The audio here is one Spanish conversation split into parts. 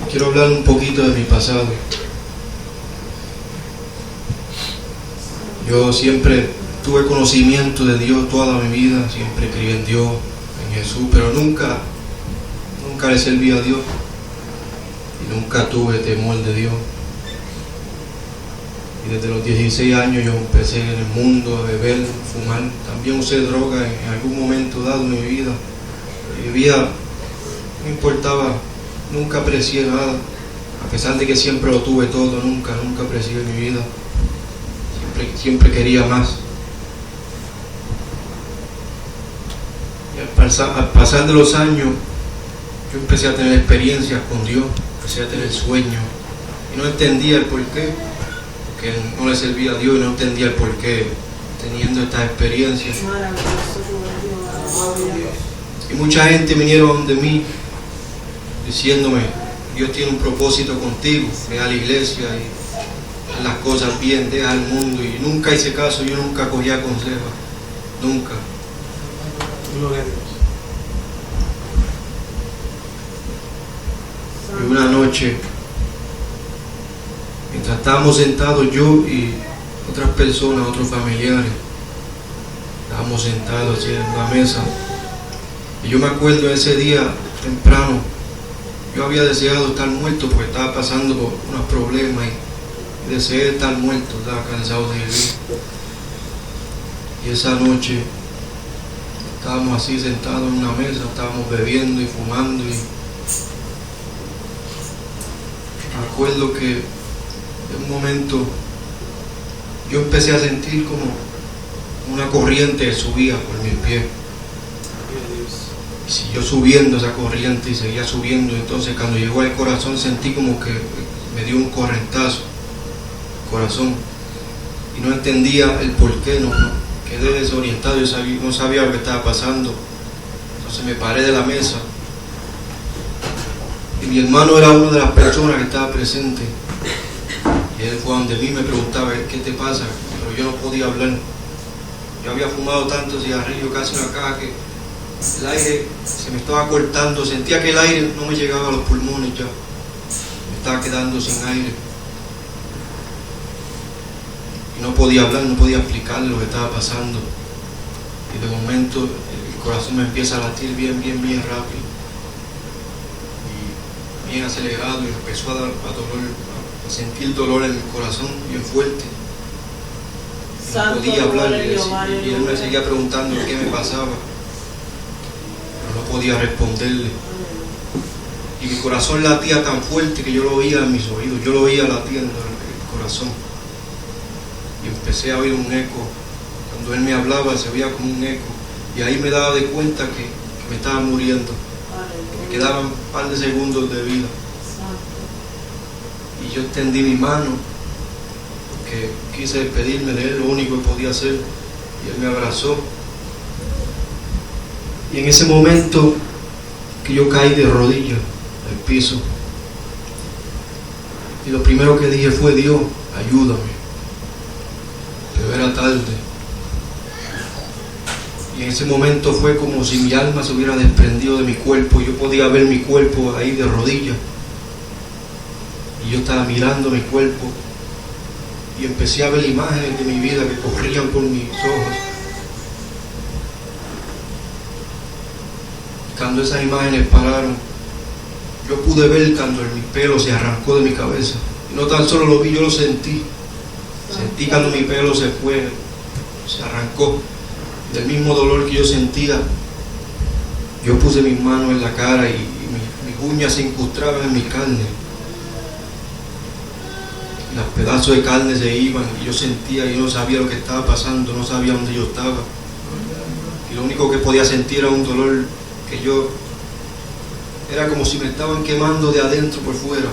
Quiero hablar un poquito de mi pasado. Yo siempre tuve conocimiento de Dios toda mi vida, siempre creí en Dios, en Jesús, pero nunca le serví a Dios y nunca tuve temor de Dios. Y desde los 16 años yo empecé en el mundo a beber, fumar. También usé droga en algún momento dado en mi vida. Mi vida no importaba, nunca aprecié nada. A pesar de que siempre lo tuve todo, nunca aprecié mi vida. Siempre quería más. Y al pasar de los años, yo empecé a tener experiencias con Dios, empecé a tener sueños. Y no entendía el porqué, porque no le servía a Dios y no entendía el porqué teniendo estas experiencias. Y mucha gente vinieron de mí diciéndome: Dios tiene un propósito contigo, ve a la iglesia y haz las cosas bien, deja el mundo. Y nunca hice caso, yo nunca cogía consejos, nunca. Y una noche, mientras estábamos sentados yo y otras personas, otros familiares, estábamos sentados así en la mesa, y yo me acuerdo de ese día temprano. Yo había deseado estar muerto porque estaba pasando por unos problemas y deseé estar muerto, estaba cansado de vivir. Y esa noche estábamos así sentados en una mesa, estábamos bebiendo y fumando, y me acuerdo que en un momento yo empecé a sentir como una corriente subía por mis pies. Y siguió subiendo esa corriente y seguía subiendo. Entonces cuando llegó al corazón sentí como que me dio un correntazo al corazón. Y no entendía el porqué, quedé desorientado, no sabía lo que estaba pasando. Entonces me paré de la mesa. Y mi hermano era una de las personas que estaba presente. Y él fue donde mí y me preguntaba: ¿qué te pasa? Pero yo no podía hablar. Yo había fumado tanto cigarrillo, casi una caja, que el aire se me estaba cortando. Sentía que el aire no me llegaba a los pulmones ya. Me estaba quedando sin aire. Y no podía hablar, no podía explicar lo que estaba pasando. Y de momento el corazón me empieza a latir bien rápido. Bien acelerado, y empezó a dar a sentir dolor en el corazón bien fuerte. No podía hablar, y él me seguía preguntando qué me pasaba, pero no podía responderle. Y mi corazón latía tan fuerte que yo lo oía en mis oídos, yo lo oía latiendo el corazón. Y empecé a oír un eco. Cuando él me hablaba se oía como un eco, y ahí me daba de cuenta que me estaba muriendo. Me quedaban un par de segundos de vida. Y yo extendí mi mano porque quise despedirme de él, lo único que podía hacer. Y él me abrazó. Y en ese momento que yo caí de rodillas al piso, y lo primero que dije fue: Dios, ayúdame. Pero era tarde. Y en ese momento fue como si mi alma se hubiera desprendido de mi cuerpo. Yo podía ver mi cuerpo ahí de rodillas. Y yo estaba mirando mi cuerpo. Y empecé a ver imágenes de mi vida que corrían por mis ojos. Y cuando esas imágenes pararon, yo pude ver cuando mi pelo se arrancó de mi cabeza. Y no tan solo lo vi, yo lo sentí. Sentí cuando mi pelo se fue, se arrancó. Del mismo dolor que yo sentía, yo puse mis manos en la cara y mis uñas se incrustaban en mi carne. Y los pedazos de carne se iban, y yo sentía, yo no sabía lo que estaba pasando, no sabía dónde yo estaba. Y lo único que podía sentir era un dolor que era como si me estaban quemando de adentro por fuera.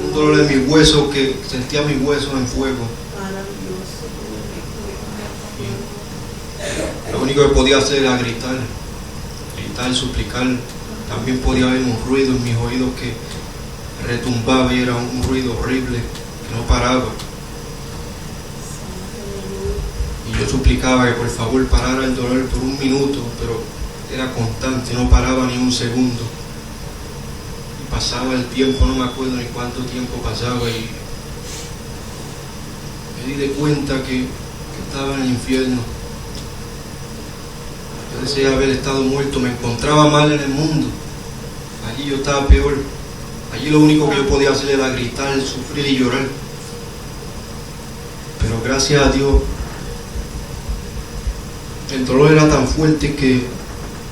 Un dolor en mis huesos, que sentía mis huesos en fuego. Lo único que podía hacer era gritar, suplicar. También podía haber un ruido en mis oídos que retumbaba, y era un ruido horrible que no paraba. Y yo suplicaba que por favor parara el dolor por un minuto, pero era constante, no paraba ni un segundo. Y pasaba el tiempo, no me acuerdo ni cuánto tiempo pasaba, y me di de cuenta que estaba en el infierno. Yo deseaba haber estado muerto, me encontraba mal en el mundo. Allí yo estaba peor. Allí lo único que yo podía hacer era gritar, sufrir y llorar. Pero gracias a Dios, el dolor era tan fuerte que,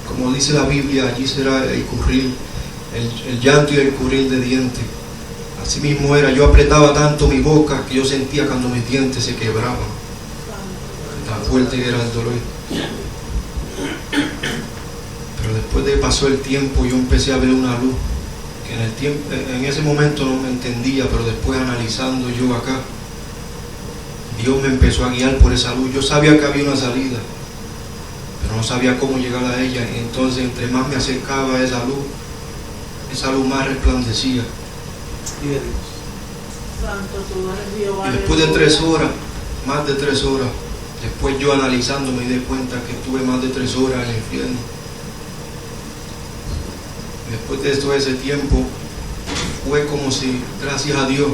como dice la Biblia, allí será el currir, el llanto y el currir de dientes. Así mismo era, yo apretaba tanto mi boca que yo sentía cuando mis dientes se quebraban. Tan fuerte que era el dolor. Pero después de que pasó el tiempo, yo empecé a ver una luz, que en ese momento no me entendía, pero después analizando yo acá, Dios me empezó a guiar por esa luz. Yo sabía que había una salida, pero no sabía cómo llegar a ella, y entonces entre más me acercaba a esa luz más resplandecía. Y después de 3 horas, más de 3 horas, después yo analizando me di cuenta que estuve más de 3 horas en el infierno. Y después de todo ese tiempo, fue como si, gracias a Dios,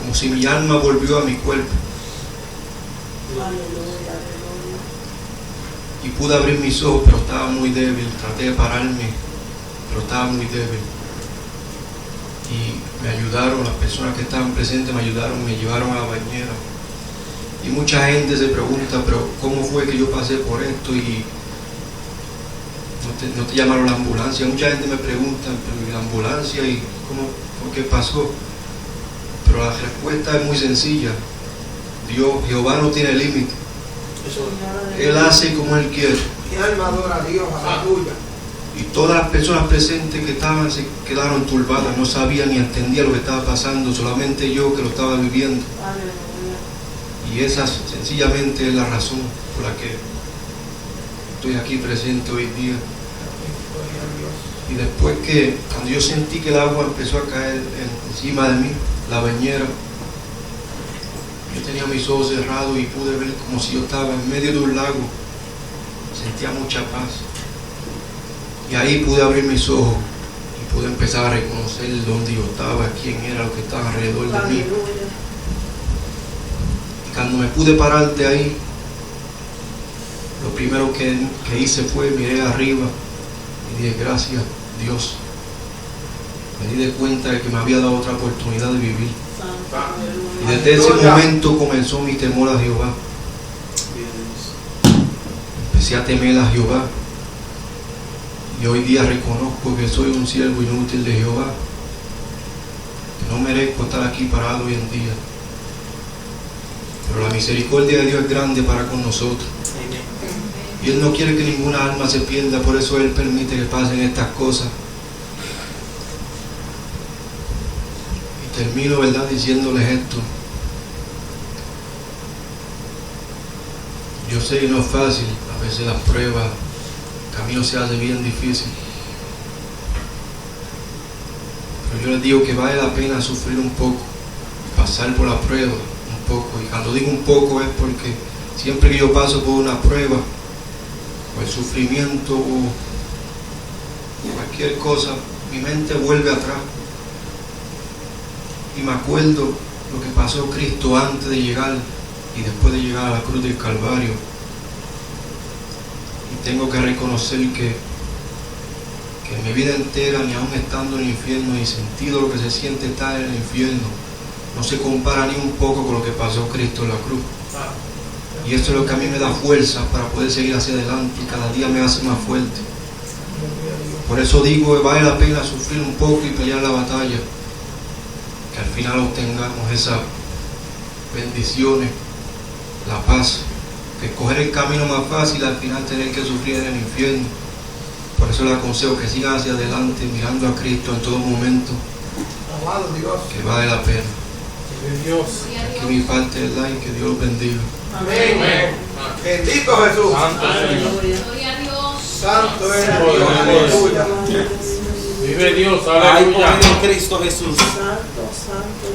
como si mi alma volvió a mi cuerpo. Y pude abrir mis ojos, pero estaba muy débil. Traté de pararme, pero estaba muy débil. Y me ayudaron, las personas que estaban presentes me ayudaron, me llevaron a la bañera. Y mucha gente se pregunta, pero ¿cómo fue que yo pasé por esto y no te llamaron la ambulancia? Mucha gente me pregunta, ¿pero la ambulancia y por qué pasó? Pero la respuesta es muy sencilla. Jehová no tiene límite. Él hace como Él quiere. Mi alma adora a Dios, aleluya. Y todas las personas presentes que estaban se quedaron turbadas, no sabían ni entendían lo que estaba pasando, solamente yo que lo estaba viviendo. Y esa sencillamente es la razón por la que estoy aquí presente hoy día. Y después que, cuando yo sentí que el agua empezó a caer encima de mí, la bañera, yo tenía mis ojos cerrados y pude ver como si yo estaba en medio de un lago. Sentía mucha paz. Y ahí pude abrir mis ojos y pude empezar a reconocer dónde yo estaba, quién era, lo que estaba alrededor de mí. Y cuando me pude parar de ahí, lo primero que hice fue miré arriba y dije, gracias Dios. Me di de cuenta de que me había dado otra oportunidad de vivir. Y desde ese momento comenzó mi temor a Jehová. Empecé a temer a Jehová. Y hoy día reconozco que soy un siervo inútil de Jehová, que no merezco estar aquí parado hoy en día. Pero la misericordia de Dios es grande para con nosotros. Y Él no quiere que ninguna alma se pierda, por eso Él permite que pasen estas cosas. Y termino, ¿verdad?, diciéndoles esto. Yo sé que no es fácil, a veces las pruebas, el camino se hace bien difícil. Pero yo les digo que vale la pena sufrir un poco, pasar por la prueba un poco. Y cuando digo un poco es porque siempre que yo paso por una prueba, o el sufrimiento, o cualquier cosa, mi mente vuelve atrás. Y me acuerdo lo que pasó Cristo antes de llegar y después de llegar a la cruz del Calvario. Y tengo que reconocer que en mi vida entera, ni aún estando en el infierno, ni sentido lo que se siente estar en el infierno, no se compara ni un poco con lo que pasó Cristo en la cruz. Y eso es lo que a mí me da fuerza para poder seguir hacia adelante y cada día me hace más fuerte. Por eso digo que vale la pena sufrir un poco y pelear la batalla, que al final obtengamos esas bendiciones, la paz, que escoger el camino más fácil al final tener que sufrir en el infierno. Por eso les aconsejo que sigan hacia adelante mirando a Cristo en todo momento, que vale la pena. Aquí mi parte es la y que Dios los bendiga. Amén. Bendito Jesús. Santo Gloria a Dios. Santo es Dios. Aleluya. Vive Dios, Hay aleluya. poder en Cristo Jesús. Santo, santo.